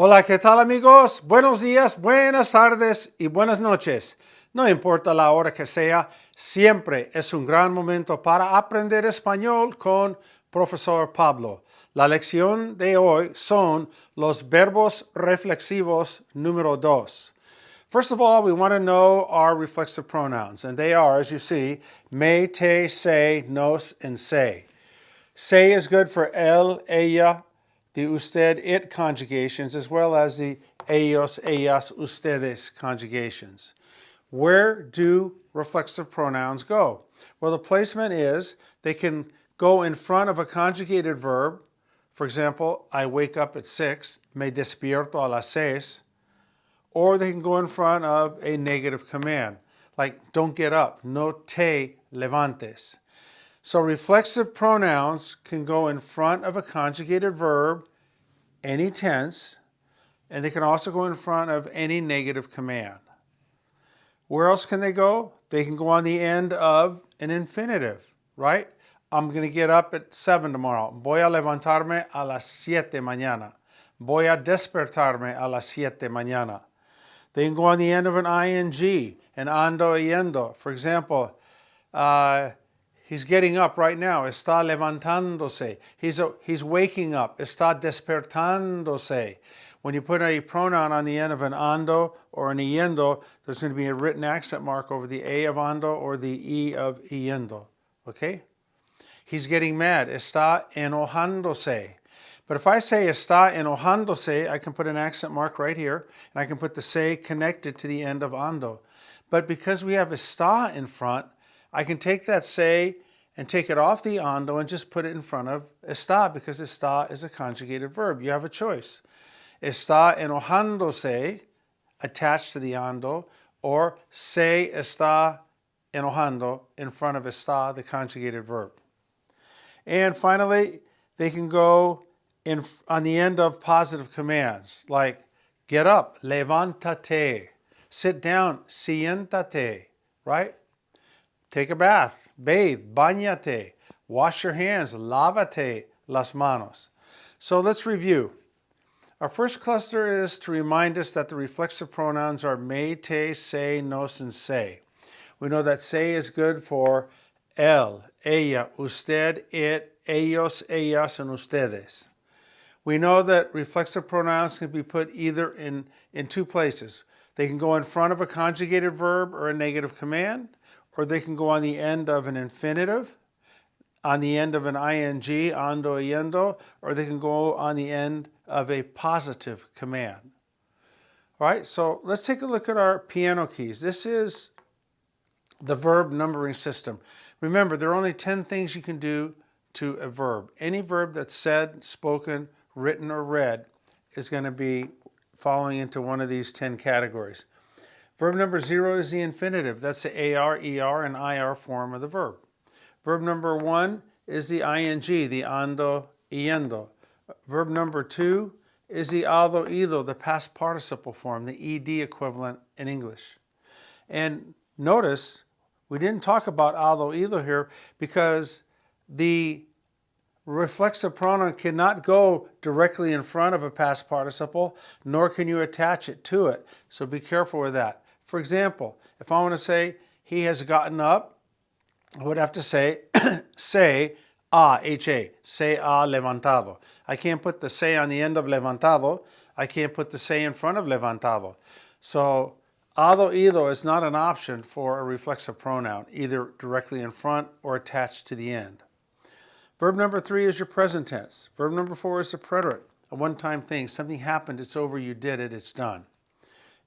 Hola, ¿qué tal amigos? Buenos días, buenas tardes y buenas noches. No importa la hora que sea, siempre es un gran momento para aprender español con Profesor Pablo. La lección de hoy son los verbos reflexivos número 2. First of all, we want to know our reflexive pronouns, and they are, as you see, me, te, se, nos, and se. Se is good for él, ella, the usted, it conjugations, as well as the ellos, ellas, ustedes conjugations. Where do reflexive pronouns go? Well, the placement is they can go in front of a conjugated verb. For example, I wake up at 6, me despierto a las 6. Or they can go in front of a negative command, like don't get up, no te levantes. So reflexive pronouns can go in front of a conjugated verb, any tense, and they can also go in front of any negative command. Where else can they go? They can go on the end of an infinitive, right? I'm going to get up at 7 tomorrow. Voy a levantarme a las 7 mañana. Voy a despertarme a las 7 mañana. They can go on the end of an ing, an ando yendo. For example, he's getting up right now. Está levantándose. He's waking up. Está despertándose. When you put a pronoun on the end of an ando or an yendo, there's going to be a written accent mark over the a of ando or the e of yendo. Okay? He's getting mad. Está enojándose. But if I say está enojándose, I can put an accent mark right here, and I can put the se connected to the end of ando. But because we have está in front, I can take that se and take it off the ando and just put it in front of está, because está is a conjugated verb. You have a choice. Está enojándose attached to the ando, or se está enojando in front of está, the conjugated verb. And finally, they can go on the end of positive commands, like get up, levántate, sit down, siéntate, right? Take a bath, bathe, bañate, wash your hands, lávate las manos. So let's review. Our first cluster is to remind us that the reflexive pronouns are me, te, se, nos, and se. We know that se is good for él, ella, usted, it, ellos, ellas, and ustedes. We know that reflexive pronouns can be put either in two places. They can go in front of a conjugated verb or a negative command, or they can go on the end of an infinitive, on the end of an ing, ando, yendo, or they can go on the end of a positive command. All right, so let's take a look at our piano keys. This is the verb numbering system. Remember, there are only 10 things you can do to a verb. Any verb that's said, spoken, written, or read is going to be falling into one of these 10 categories. Verb number 0 is the infinitive. That's the AR, ER, and IR form of the verb. Verb number 1 is the ING, the ando, yendo. Verb number 2 is the ado, ido, the past participle form, the ED equivalent in English. And notice, we didn't talk about ado, ido here because the reflexive pronoun cannot go directly in front of a past participle, nor can you attach it to it. So be careful with that. For example, if I want to say he has gotten up, I would have to say, se ha, H-A, se ha levantado. I can't put the se on the end of levantado. I can't put the se in front of levantado. So ado, ido is not an option for a reflexive pronoun, either directly in front or attached to the end. Verb number 3 is your present tense. Verb number 4 is the preterite, a one-time thing. Something happened, it's over, you did it, it's done.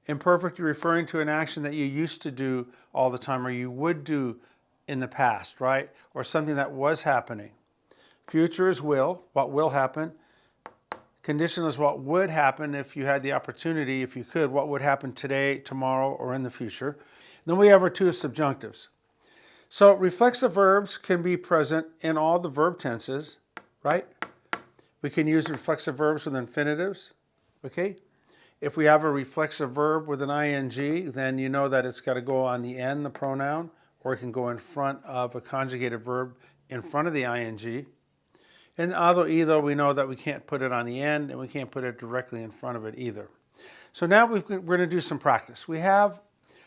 Imperfect, you're referring to an action that you used to do all the time or you would do in the past, right? Or something that was happening. Future is will, what will happen. Conditional is what would happen if you had the opportunity, if you could, what would happen today, tomorrow, or in the future. Then we have our two subjunctives. So reflexive verbs can be present in all the verb tenses, right? We can use reflexive verbs with infinitives, okay? If we have a reflexive verb with an ing, then you know that it's got to go on the end, the pronoun, or it can go in front of a conjugated verb in front of the ing. In ado, ido, we know that we can't put it on the end and we can't put it directly in front of it either. So now we're going to do some practice. We have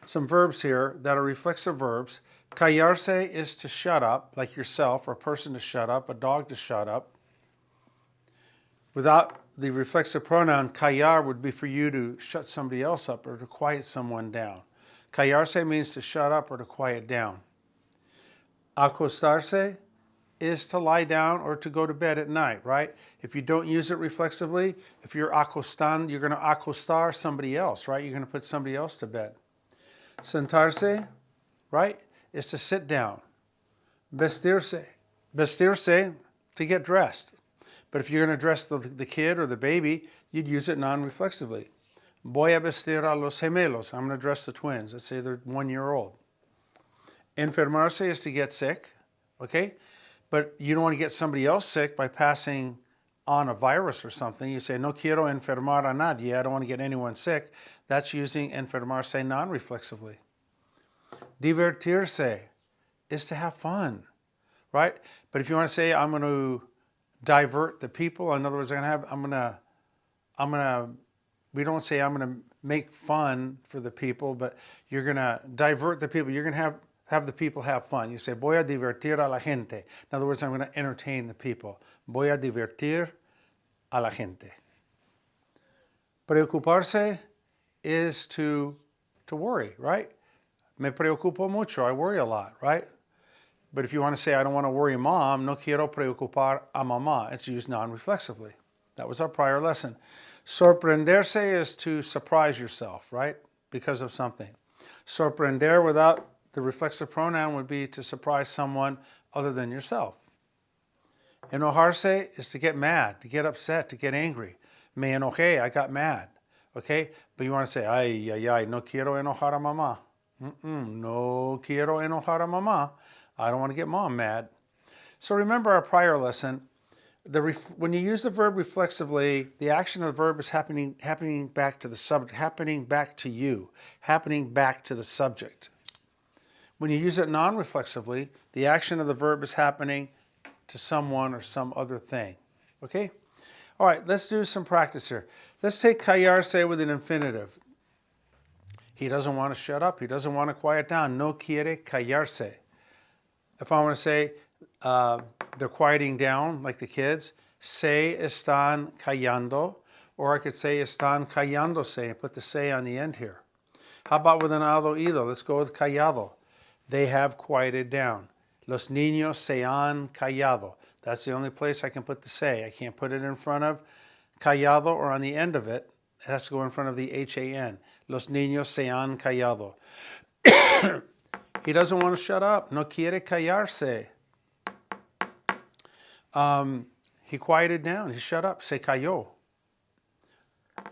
some verbs here that are reflexive verbs. Callarse is to shut up, like yourself, or a person to shut up, a dog to shut up. Without the reflexive pronoun, callar would be for you to shut somebody else up or to quiet someone down. Callarse means to shut up or to quiet down. Acostarse is to lie down or to go to bed at night, right? If you don't use it reflexively, if you're acostando, you're going to acostar somebody else, right? You're going to put somebody else to bed. Sentarse, right, is to sit down. Vestirse, to get dressed. But if you're going to dress the kid or the baby, you'd use it non-reflexively. Voy a vestir a los gemelos. I'm going to dress the twins. Let's say they're 1 year old. Enfermarse is to get sick, okay? But you don't want to get somebody else sick by passing on a virus or something. You say, no quiero enfermar a nadie. I don't want to get anyone sick. That's using enfermarse non-reflexively. Divertirse is to have fun, right? But if you want to say, I'm going to divert the people, in other words, we don't say I'm going to make fun for the people, but you're going to divert the people. You're going to have the people have fun. You say, voy a divertir a la gente. In other words, I'm going to entertain the people. Voy a divertir a la gente. Preocuparse is to worry, right? Me preocupo mucho. I worry a lot, right? But if you want to say, I don't want to worry mom, no quiero preocupar a mamá. It's used non-reflexively. That was our prior lesson. Sorprenderse is to surprise yourself, right? Because of something. Sorprender without the reflexive pronoun would be to surprise someone other than yourself. Enojarse is to get mad, to get upset, to get angry. Me enojé, I got mad. Okay? But you want to say, ay, no quiero enojar a mamá. No quiero enojar a mamá. I don't want to get mom mad. So remember our prior lesson. When you use the verb reflexively, the action of the verb is happening back to the subject, happening back to you, happening back to the subject. When you use it non-reflexively, the action of the verb is happening to someone or some other thing. Okay? All right, let's do some practice here. Let's take callarse with an infinitive. He doesn't want to shut up. He doesn't want to quiet down. No quiere callarse. If I want to say they're quieting down, like the kids, se están callando, or I could say están callándose and put the se on the end here. How about with an ado ido? Let's go with callado. They have quieted down. Los niños se han callado. That's the only place I can put the se. I can't put it in front of callado or on the end of it. It has to go in front of the H-A-N. Los niños se han callado. He doesn't want to shut up. No quiere callarse. He quieted down. He shut up. Se calló.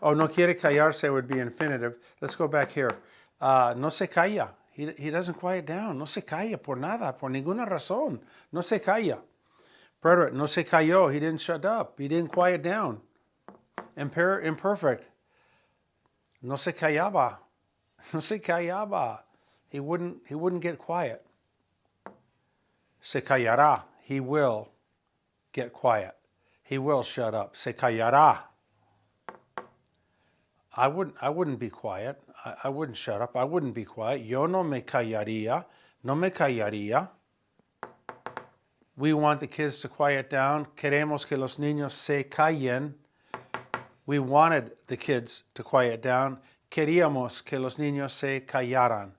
Oh, no quiere callarse would be infinitive. Let's go back here. No se calla. He doesn't quiet down. No se calla por nada, por ninguna razón. No se calla. Preterite, no se calló. He didn't shut up. He didn't quiet down. Imperfect. No se callaba. No se callaba. He wouldn't get quiet. Se callará. He will get quiet. He will shut up. Se callará. I wouldn't be quiet. I wouldn't shut up. I wouldn't be quiet. Yo no me callaría. No me callaría. We want the kids to quiet down. Queremos que los niños se callen. We wanted the kids to quiet down. Queríamos que los niños se callaran.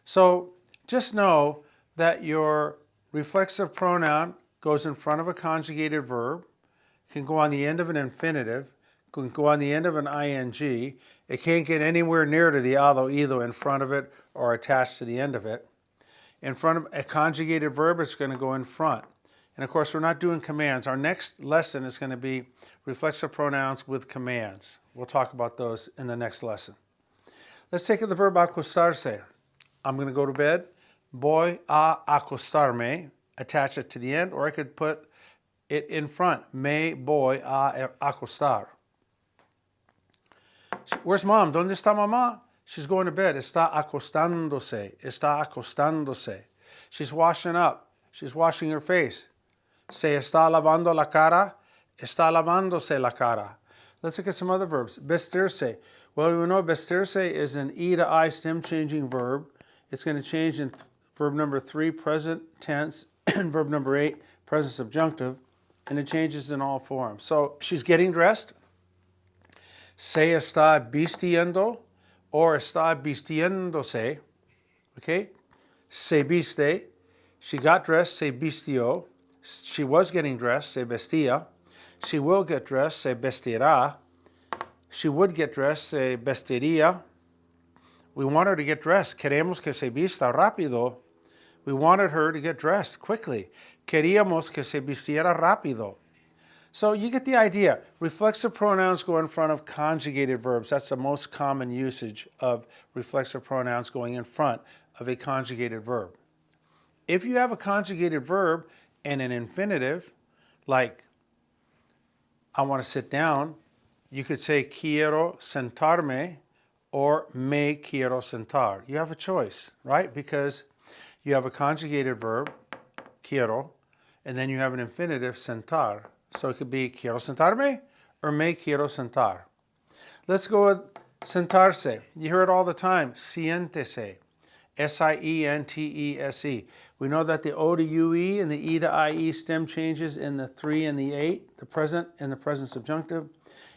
So just know that your reflexive pronoun goes in front of a conjugated verb, can go on the end of an infinitive, can go on the end of an ing. It can't get anywhere near to the ado, ido in front of it or attached to the end of it. In front of a conjugated verb, it's going to go in front. And of course, we're not doing commands. Our next lesson is going to be reflexive pronouns with commands. We'll talk about those in the next lesson. Let's take the verb acostarse. I'm going to go to bed. Voy a acostarme. Attach it to the end, or I could put it in front. Me voy a acostar. Where's mom? ¿Dónde está mamá? She's going to bed. Está acostándose. Está acostándose. She's washing up. She's washing her face. Se está lavando la cara. Está lavándose la cara. Let's look at some other verbs. Vestirse. Well, we know vestirse is an E to I stem changing verb. It's going to change in verb number 3, present tense, and verb number 8, present subjunctive, and it changes in all forms. So she's getting dressed. Se está vistiendo or está vistiéndose. Okay? Se viste. She got dressed, se vistió. She was getting dressed, se vestía. She will get dressed, se vestirá. She would get dressed, se vestiría. We want her to get dressed. Queremos que se vista rápido. We wanted her to get dressed quickly. Queríamos que se vistiera rápido. So you get the idea. Reflexive pronouns go in front of conjugated verbs. That's the most common usage of reflexive pronouns going in front of a conjugated verb. If you have a conjugated verb and an infinitive, like I want to sit down, you could say quiero sentarme or me quiero sentar. You have a choice, right? Because you have a conjugated verb, quiero, and then you have an infinitive, sentar. So it could be quiero sentarme or me quiero sentar. Let's go with sentarse. You hear it all the time, siéntese. S-I-E-N-T-E-S-E. We know that the O to U-E and the E to I-E stem changes in the 3 and the 8, the present and the present subjunctive,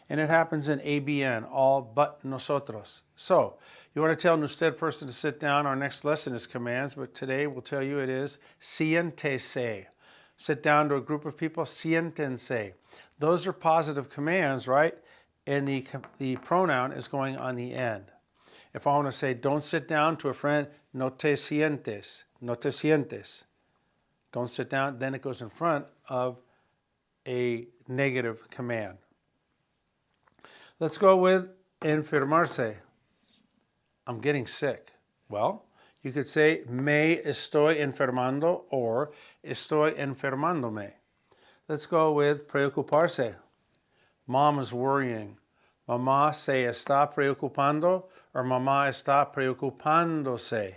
and it happens in ABN, all but nosotros. So, you want to tell an usted person to sit down. Our next lesson is commands, but today we'll tell you it is siéntese. Sit down to a group of people, siéntense. Those are positive commands, right? And the pronoun is going on the end. If I want to say, don't sit down to a friend, no te sientes, no te sientes. Don't sit down, then it goes in front of a negative command. Let's go with enfermarse. I'm getting sick. Well, you could say, me estoy enfermando or estoy enfermándome. Let's go with preocuparse. Mom is worrying. Mamá se está preocupando or mamá está preocupándose.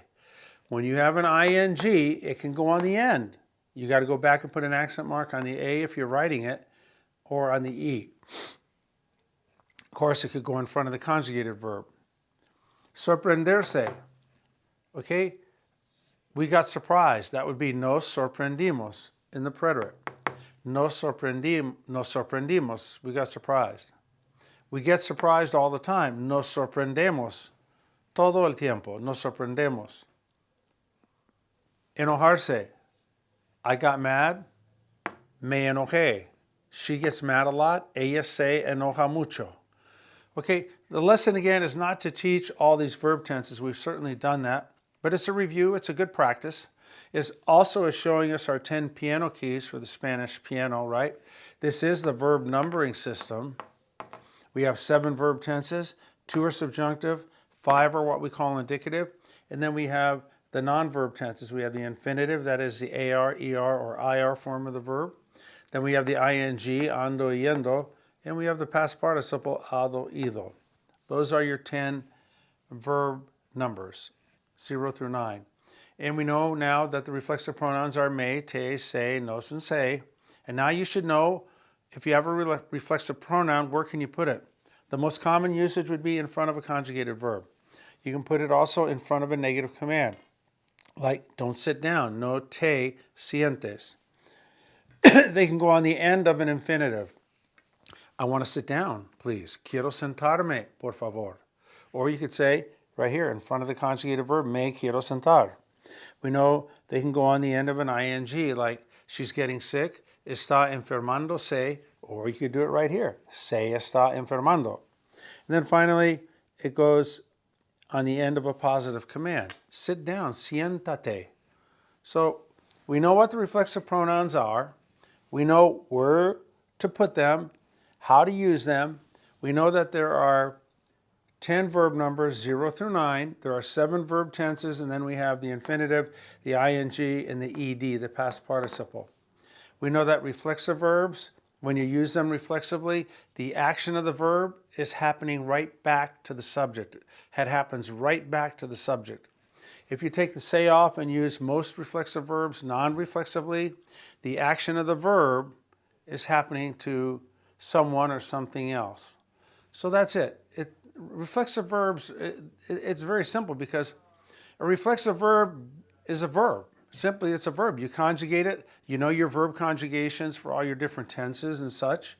When you have an ing, it can go on the end. You got to go back and put an accent mark on the A if you're writing it, or on the E. Of course, it could go in front of the conjugated verb. Sorprenderse. Okay? We got surprised. That would be nos sorprendimos in the preterite. Nos sorprendimos. We got surprised. We get surprised all the time. Nos sorprendemos. Todo el tiempo. Nos sorprendemos. Enojarse. I got mad. Me enojé. She gets mad a lot. Ella se enoja mucho. Okay, the lesson again is not to teach all these verb tenses. We've certainly done that. But it's a review. It's a good practice. It also is showing us our 10 piano keys for the Spanish piano, right? This is the verb numbering system. We have 7 verb tenses, 2 are subjunctive, 5 are what we call indicative, and then we have the non-verb tenses. We have the infinitive, that is the AR, ER, or IR form of the verb. Then we have the ING, ando, yendo, and we have the past participle, hado, ido. Those are your 10 verb numbers, 0 through 9. And we know now that the reflexive pronouns are me, te, se, nos, and se. And now you should know, if you have a reflexive pronoun, where can you put it? The most common usage would be in front of a conjugated verb. You can put it also in front of a negative command, like don't sit down, no te sientes. They can go on the end of an infinitive. I want to sit down, please. Quiero sentarme, por favor. Or you could say, right here, in front of the conjugated verb, me quiero sentar. We know they can go on the end of an ing, like she's getting sick, está enfermándose, or you could do it right here, se está enfermando. And then finally, it goes on the end of a positive command. Sit down, siéntate. So we know what the reflexive pronouns are. We know where to put them, how to use them. We know that there are 10 verb numbers, 0 through 9. There are 7 verb tenses, and then we have the infinitive, the ing, and the ed, the past participle. We know that reflexive verbs, when you use them reflexively, the action of the verb is happening right back to the subject. It happens right back to the subject. If you take the say off and use most reflexive verbs non-reflexively, the action of the verb is happening to someone or something else. So that's it. Reflexive verbs, it's very simple because a reflexive verb is a verb. Simply, it's a verb. You conjugate it. You know your verb conjugations for all your different tenses and such.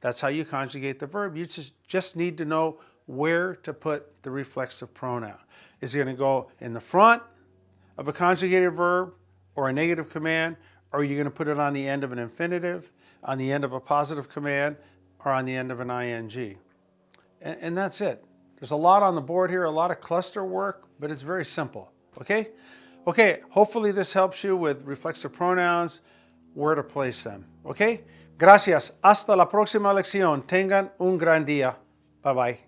That's how you conjugate the verb. You just need to know where to put the reflexive pronoun. Is it going to go in the front of a conjugated verb or a negative command? Or are you going to put it on the end of an infinitive, on the end of a positive command, or on the end of an ing? And that's it. There's a lot on the board here, a lot of cluster work, but it's very simple. Okay? Okay, hopefully this helps you with reflexive pronouns, where to place them. Okay? Gracias. Hasta la próxima lección. Tengan un gran día. Bye-bye.